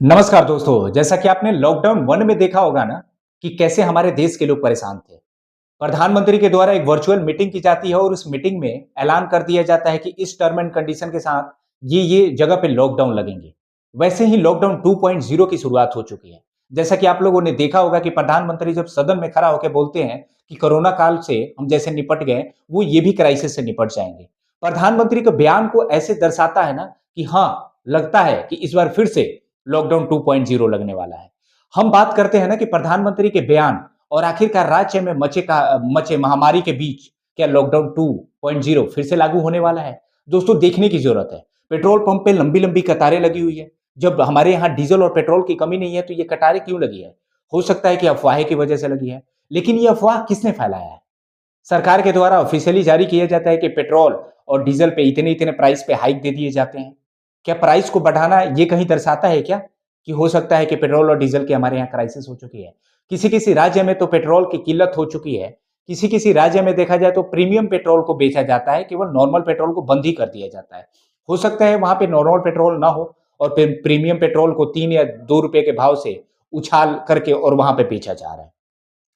नमस्कार दोस्तों, जैसा कि आपने लॉकडाउन 1 में देखा होगा ना कि कैसे हमारे देश के लोग परेशान थे। प्रधानमंत्री के द्वारा एक वर्चुअल मीटिंग की जाती है और उस मीटिंग में ऐलान कर दिया जाता है कि इस टर्म एंड कंडीशन के साथ ये जगह पे लॉकडाउन लगेंगे। वैसे ही लॉकडाउन 2.0 की शुरुआत हो चुकी है। जैसा कि आप लोगों ने देखा होगा कि प्रधानमंत्री जब सदन में खड़ा होकर बोलते हैं कि कोरोना काल से हम जैसे निपट गए, वो ये भी क्राइसिस से निपट जाएंगे। प्रधानमंत्री के बयान को ऐसे दर्शाता है ना कि हाँ, लगता है कि इस बार फिर से लॉकडाउन 2.0 लगने वाला है। हम बात करते हैं ना कि प्रधानमंत्री के बयान और आखिरकार राज्य में मचे महामारी के बीच क्या लॉकडाउन 2.0 फिर से लागू होने वाला है? दोस्तों, देखने की जरूरत है। पेट्रोल पंप पे लंबी-लंबी कतारें लगी हुई है। जब हमारे यहाँ डीजल और पेट्रोल की कमी नहीं है तो ये कतारें क्यों लगी है? हो सकता है कि अफवाहें की वजह से लगी है। लेकिन ये अफवाह किसने फैलाया है? सरकार के द्वारा ऑफिशियली जारी किया जाता है कि पेट्रोल और डीजल पे इतने-इतने प्राइस पे हाइक दे दिए जाते हैं। क्या प्राइस को बढ़ाना ये कहीं दर्शाता है क्या कि हो सकता है कि पेट्रोल और डीजल की हमारे यहाँ क्राइसिस हो चुकी है? किसी-किसी राज्य में तो पेट्रोल की किल्लत हो चुकी है। किसी-किसी राज्य में देखा जाए तो प्रीमियम पेट्रोल को बेचा जाता है, केवल नॉर्मल पेट्रोल को बंद ही कर दिया जाता है। हो सकता है वहाँ पे नॉर्मल पेट्रोल ना हो और प्रीमियम पेट्रोल को 3 या ₹2 के भाव से उछाल करके और वहाँ पे बेचा जा रहा है।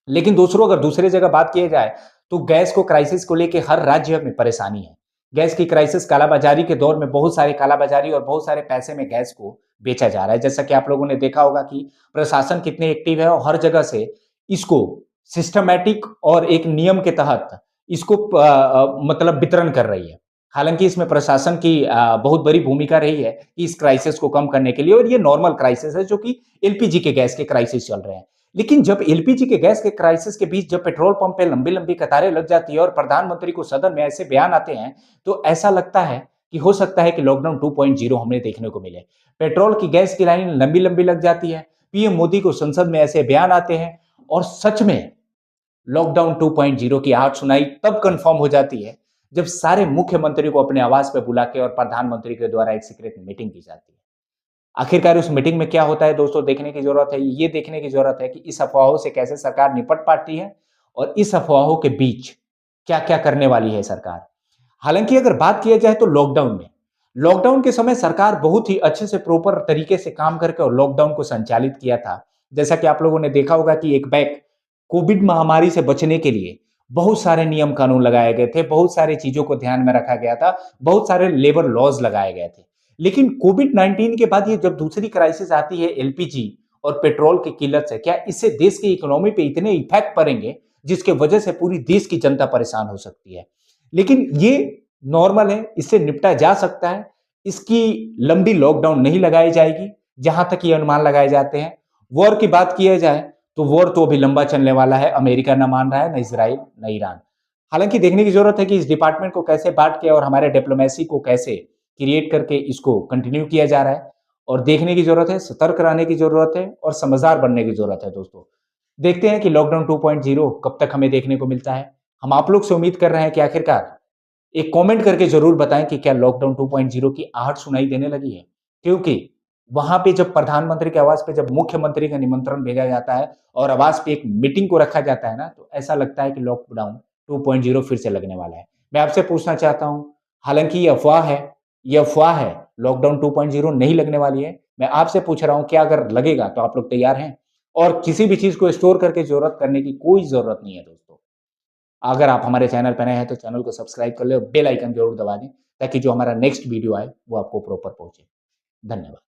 लेकिन दूसरों अगर दूसरे जगह बात किया जाए, तो गैस को क्राइसिस को लेके हर राज्य में परेशानी है। गैस की क्राइसिस कालाबाज़ारी के दौर में बहुत सारे कालाबाज़ारी और बहुत सारे पैसे में गैस को बेचा जा रहा है। जैसा कि आप लोगों ने देखा होगा कि प्रशासन कितने एक्टिव है और हर जगह से इसको सिस्टमैटिक और एक नियम के तहत इसको मतलब वितरण कर रही है। हालाँकि इसमें प्रशासन की बहुत बड़ी भूमिका रही है कि इस क्राइसिस को कम करने के लिए और ये नॉर्मल क्राइसिस है जो कि एलपीजी के गैस के क्राइसिस चल रहे हैं। लेकिन जब एलपीजी के गैस के क्राइसिस के बीच जब पेट्रोल पंप पे लंबी-लंबी कतारें लग जाती है और प्रधानमंत्री को सदन में ऐसे बयान आते हैं, तो ऐसा लगता है कि हो सकता है कि लॉकडाउन 2.0 हमें देखने को मिले। पेट्रोल की गैस की लाइन लंबी-लंबी लग जाती है, पीएम मोदी को संसद में ऐसे बयान आते हैं और सच में लॉकडाउन 2.0 की आहट सुनाई तब कन्फर्म हो जाती है, जब सारे मुख्यमंत्री को अपने आवास पे बुला के और प्रधानमंत्री के द्वारा एक सीक्रेट मीटिंग की जाती है। आखिरकार उस मीटिंग में क्या होता है दोस्तों, देखने की ज़रूरत है। ये देखने की ज़रूरत है कि इस अफ़वाहों से कैसे सरकार निपट पाती है और इस अफ़वाहों के बीच क्या-क्या करने वाली है सरकार। हालाँकि अगर बात किया जाए तो लॉकडाउन के समय सरकार बहुत ही अच्छे से प्रॉपर तरीके से काम करके और लॉकडाउन को संचालित किया था। जैसा कि आप लोगों ने देखा होगा कि एक बैक कोविड महामारी से बचने के लिए बहुत सारे नियम कानून लगाए गए थे, बहुत सारी चीज़ों को ध्यान में रखा गया था, बहुत सारे लेबर लॉज़ लगाए गए थे। लेकिन कोविड-19 के बाद ये जब दूसरी क्राइसिस आती है एलपीजी और पेट्रोल की किल्लत से, क्या इससे देश की इकोनॉमी पे इतने इफ़ेक्ट पड़ेंगे, जिसके वजह से पूरी देश की जनता परेशान हो सकती है। लेकिन ये नॉर्मल है, इससे निपटा जा सकता है। इसकी लंबी लॉकडाउन नहीं लगाई जाएगी, जहाँ तक ये अनुमान लगाए जाते हैं। वॉर की बात किया जाए, तो वॉर तो अभी लंबा चलने वाला है। अमेरिका ना मान रहा है, ना इज़राइल, ना ईरान। हालाँकि देखने की ज़रूरत है कि इस डिपार्टमेंट को कैसे बाँट के और हमारे डिप्लोमेसी को कैसे क्रिएट करके इसको कंटिन्यू किया जा रहा है और देखने की ज़रूरत है, सतर्क रहने की ज़रूरत है और समझदार बनने की ज़रूरत है दोस्तों। देखते हैं कि लॉकडाउन 2.0 कब तक हमें देखने को मिलता है। हम आप लोग से उम्मीद कर रहे हैं कि आखिरकार एक कमेंट करके ज़रूर बताएँ कि क्या लॉकडाउन 2.0 की आहट सुनाई देने लगी है? क्योंकि वहाँ पे जब प्रधानमंत्री के आवास पे जब मुख्यमंत्री का निमंत्रण भेजा जाता है और आवास पे एक मीटिंग को रखा जाता है ना, तो ऐसा लगता है कि लॉकडाउन 2.0 फिर से लगने वाला है। मैं आपसे पूछना चाहता हूँ, हालाँकि ये अफ़वाह है, लॉकडाउन 2.0 नहीं लगने वाली है। मैं आपसे पूछ रहा हूँ, क्या अगर लगेगा तो आप लोग तैयार हैं? और किसी भी चीज़ को स्टोर करके ज़रूरत करने की कोई ज़रूरत नहीं है दोस्तों। अगर आप हमारे चैनल पे नए हैं तो चैनल को सब्सक्राइब कर लें और बेल आइकन ज़रूर दबा दें, ताकि जो हमारा नेक्स्ट वीडियो आए, वो आपको प्रॉपर पहुँचे। धन्यवाद।